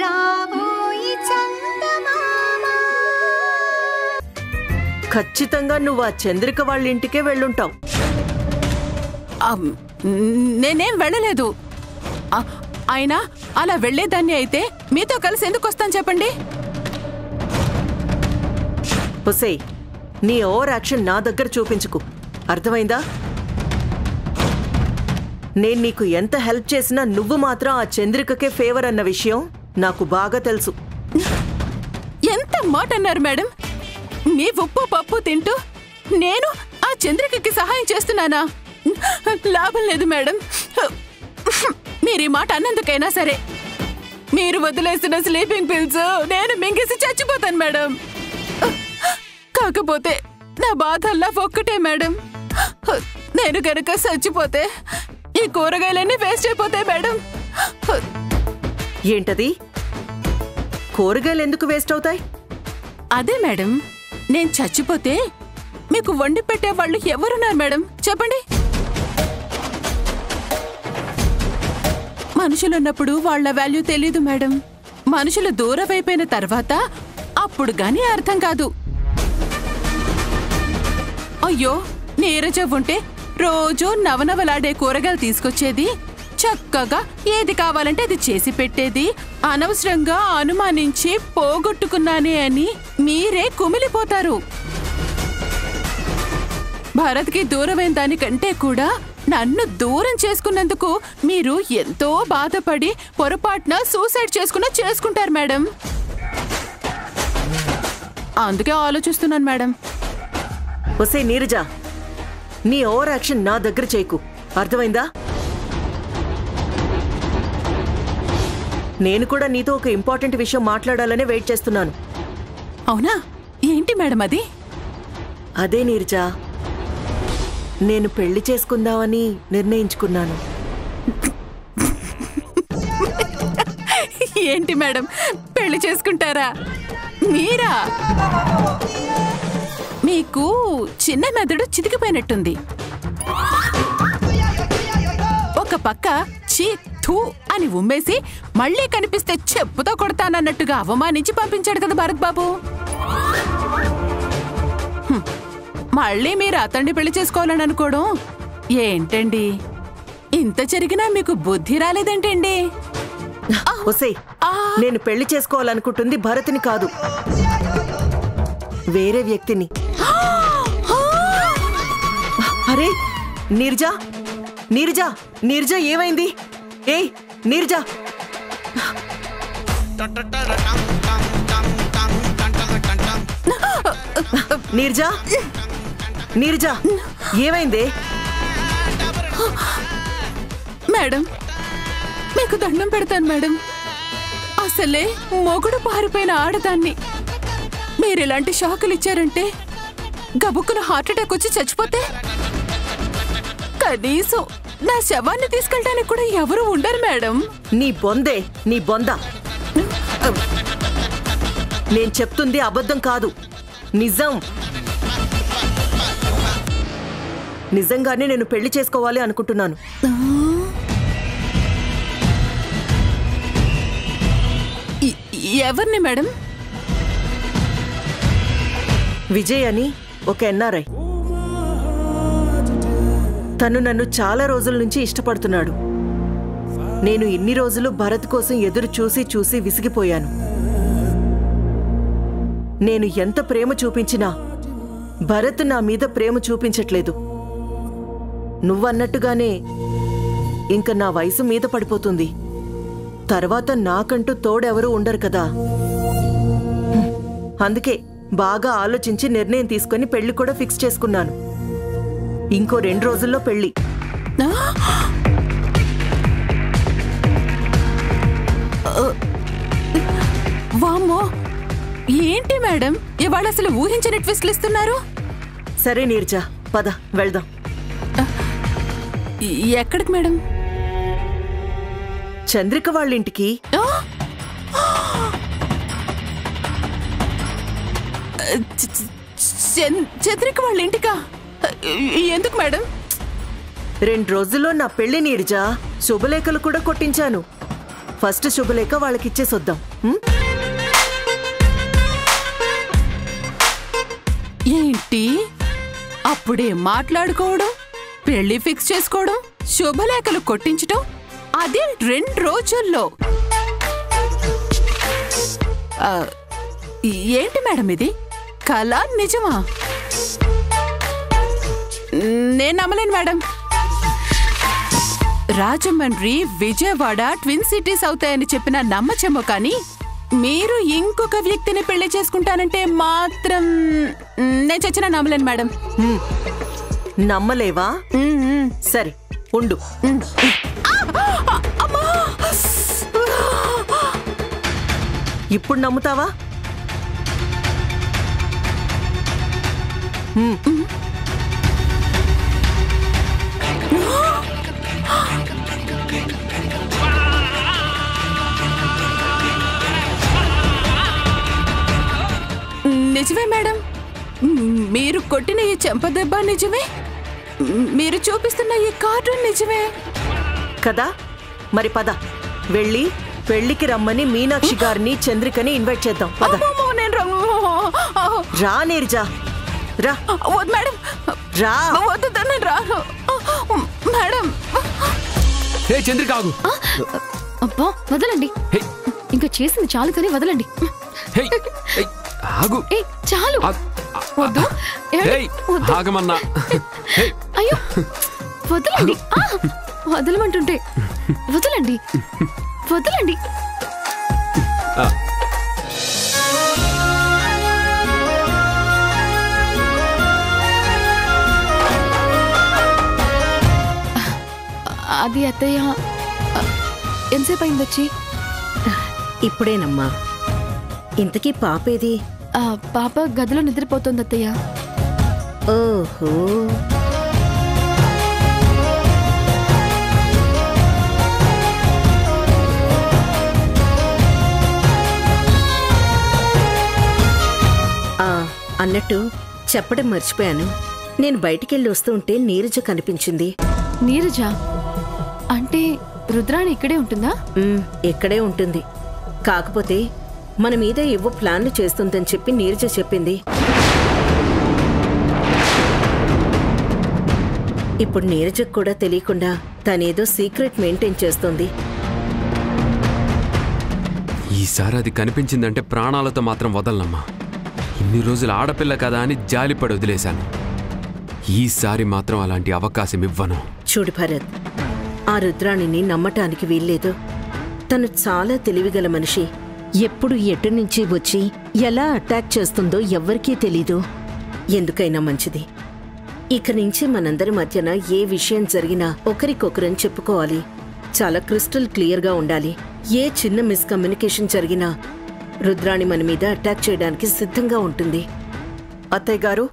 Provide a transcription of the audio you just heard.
రాబోయి చందమామ. ఖచ్చితంగా నువ్వు ఆ చంద్రిక వాళ్ళ ఇంటికే వెళ్ళుంటావు. నేనేం వెళ్ళలేదు. అయినా అలా వెళ్లేదాన్ని అయితే మీతో కలిసి ఎందుకు వస్తాను చెప్పండి? ఒసేయ్, నీ ఓవర్ యాక్షన్ నా దగ్గర చూపించుకు, అర్థమైందా? నేను నీకు ఎంత హెల్ప్ చేసినా నువ్వు మాత్రం ఆ చంద్రికకే ఫేవర్ అన్న విషయం నాకు బాగా తెలుసు. ఎంత మాట అన్నారు మేడం? మీ ఉప్పు పప్పు తింటూ నేను ఆ చంద్రికకి సహాయం చేస్తున్నానా? లాభం లేదు మేడం. మీరు ఈ మాట అన్నందుకైనా సరే మీరు వదిలేసిన స్లీపింగ్ పిల్స్ నేను మింగేసి చచ్చిపోతాను మేడం. కాకపోతే నా బాధల్లా ఒక్కటే మేడం, నేను గనక చచ్చిపోతే ఈ కూరగాయలన్నీ వేస్ట్ అయిపోతాయి మేడం. ఏంటది? కూరగాయలు ఎందుకు వేస్ట్ అవుతాయి? అదే మేడం, నేను చచ్చిపోతే మీకు వండి పెట్టే వాళ్ళు ఎవరున్నారు మేడం చెప్పండి? మనుషులున్నప్పుడు వాళ్ల వాల్యూ తెలీదు మేడం. మనుషులు దూరమైపోయిన తర్వాత అప్పుడు గానీ అర్థం కాదు. అయ్యో, నీరజ ఉంటే రోజూ నవనవలాడే కూరగాయలు తీసుకొచ్చేది, చక్కగా ఏది కావాలంటే అది చేసి పెట్టేది. అనవసరంగా అనుమానించి పోగొట్టుకున్నానే అని మీరే కుమిలిపోతారు. భరత్కి దూరమైన దానికంటే కూడా నన్ను దూరం చేసుకున్నందుకు మీరు ఎంతో బాధపడి పొరపాటున సూసైడ్ చేసుకుంటారు మేడం. అందుకే ఆలోచిస్తున్నాను మేడం. ఒసేయ్ నీరజ, నీ ఓవర్ యాక్షన్ నా దగ్గర చేయకు, అర్థమైందా? నేను కూడా నీతో ఒక ఇంపార్టెంట్ విషయం మాట్లాడాలనే వెయిట్ చేస్తున్నాను. అవునా? ఏంటి మేడం అది? అదే నీరజ, నేను పెళ్లి చేసుకుందామని నిర్ణయించుకున్నాను. ఏంటి మేడం, పెళ్లి చేసుకుంటారా మీరా? మీకు చిన్న మెదడు చితికిపోయినట్టుంది. ఒక పక్క చీ థూ అని ఉమ్మేసి మళ్ళీ కనిపిస్తే చెప్పుతో కొడతానన్నట్టుగా అవమానించి పంపించాడు కదా భరత్ బాబు. మళ్ళీ మీరు అతన్ని పెళ్లి చేసుకోవాలని అనుకోవడం ఏంటండి? ఇంత జరిగినా మీకు బుద్ధి రాలేదేంటండి? ఒసేయ్, నేను పెళ్లి చేసుకోవాలనుకుంటుంది భరత్ని కాదు, వేరే వ్యక్తిని. అరే నీరజా, నీరజా, నీరజా ఏమైంది? ఏయ్ నీరజా! నీరజా, నీరజా ఏమైంది? మేడం, మీకు దండం పెడతాను మేడం. అసలే మొగుడు పారిపోయిన ఆడదాన్ని మీరిలాంటి షాకులు ఇచ్చారంటే గబుక్కున హార్ట్అటాక్ వచ్చి చచ్చిపోతే కనీసం నా శవాన్ని తీసుకెళ్ళడానికి కూడా ఎవరు ఉండరు మేడం. నీ బొందే, నీ బొంద. నేను చెప్తుంది అబద్ధం కాదు, నిజం. నిజంగానే నేను పెళ్లి చేసుకోవాలి అనుకుంటున్నాను. ఎవరిని మేడం? విజయ్ అని ఒక ఎన్ఆర్ఐ. తను నన్ను చాలా రోజుల నుంచి ఇష్టపడుతున్నాడు. నేను ఇన్ని రోజులు భరత్ కోసం ఎదురు చూసి చూసి విసిగిపోయాను. నేను ఎంత ప్రేమ చూపించినా భరత్ నా మీద ప్రేమ చూపించట్లేదు. నువ్వన్నట్టుగానే ఇంక నా వయసు మీద పడిపోతుంది. తర్వాత నాకంటూ తోడెవరూ ఉండరు కదా. అందుకే బాగా ఆలోచించి నిర్ణయం తీసుకొని పెళ్లి కూడా ఫిక్స్ చేసుకున్నాను. ఇంకో 2 రోజుల్లో పెళ్లి. వామ్మో, ఏంటి మేడం ఇవాళ అసలు ఊహించని ట్విస్ట్లు ఇస్తున్నారు? సరే నీరజా, పద వెళ్దాం. ఎక్కడికి మేడం? చంద్రిక వాళ్ళింటికి. చంద్రిక వాళ్ళ ఇంటికా? ఎందుకు మేడం? 2 రోజుల్లో నా పెళ్లి నీరజా. శుభలేఖలు కూడా కొట్టించాను. ఫస్ట్ శుభలేఖ వాళ్ళకిచ్చేసొద్దాం. ఏంటి అప్పుడే మాట్లాడుకోవడం, పెళ్లి ఫిక్స్ చేసుకోవడం, శుభలేఖలు కొట్టించటం, అది 2 రోజుల్లో. ఏంటి మేడం ఇది? కళ నిజమా? నేను నమ్మలేను madam. Rajahmundry, Vijayawada twin cities అవుతాయని చెప్పిన నమ్మచేమో, కానీ మీరు ఇంకొక వ్యక్తిని పెళ్లి చేసుకుంటానంటే మాత్రం నేను చచ్చినా నమ్మలేను మేడం. నమ్మలేవా? సరే ఉండు. ఇప్పుడు నమ్ముతావా? నిజమే మేడం. మీరు కొట్టిన ఈ చెంపదెబ్బ నిజమే. మీరు చూపిస్తున్న ఈ కార్టూన్ నిజమే కదా. మరి పద, వెళ్ళి పెళ్లికి రమ్మని మీనాక్షి గారిని, చంద్రికని ఇన్వైట్ చేద్దాం. పద. రా నీరజా, రా. వద్దు మేడం, రా. వద్దు, నేను రాను మేడం. చంద్రిక ఆగు. అబ్బా వదలండి, ఇంకా చేసింది చాలు కానీ వదలండి. ఆగు. చాలు. వద్దు, ఆగమన్నా. అయ్యో వదలండి, వదలమంటుంటే. వదలండి, వదలండి. అది అత్తయ్య, ఎంతసేపు అయింది వచ్చి? ఇప్పుడేనమ్మా. ఇంతకీ పాపేది? పాప గదిలో నిద్రపోతుంది అత్తయ్య. ఓహో, అన్నట్టు చెప్పడం మర్చిపోయాను. నేను బయటికెళ్ళి వస్తూ ఉంటే నీరజ కనిపించింది. నీరజ అంటే రుద్రాణి ఇక్కడే ఉంటుందా? ఇక్కడే ఉంటుంది. కాకపోతే మన మీద ఏవో ప్లాన్లు చేస్తుందని చెప్పి నీరజ చెప్పింది. ఇప్పుడు నీరజకు కూడా తెలియకుండా తనేదో సీక్రెట్ మెయింటైన్ చేస్తుంది. ఈసారి అది కనిపించిందంటే ప్రాణాలతో మాత్రం వదలనమ్మా. ఇన్ని రోజులు ఆడపిల్ల కదా అని జాలిపడి వదిలేశాను. ఈసారి మాత్రం అలాంటి అవకాశం ఇవ్వను. చూడు భరత్, ఆ రుద్రాణిని నమ్మటానికి వీల్లేదు. తను చాలా తెలివిగల మనిషి. ఎప్పుడు ఎటు నుంచి వచ్చి ఎలా అటాక్ చేస్తుందో ఎవ్వరికీ తెలీదు. ఎందుకైనా మంచిది, ఇక నుంచి మనందరి మధ్యన ఏ విషయం జరిగినా ఒకరికొకరని చెప్పుకోవాలి. చాలా క్రిస్టల్ క్లియర్గా ఉండాలి. ఏ చిన్న మిస్కమ్యూనికేషన్ జరిగినా రుద్రాణి మన మీద అటాక్ చేయడానికి సిద్ధంగా ఉంటుంది. అత్తయ్య గారు,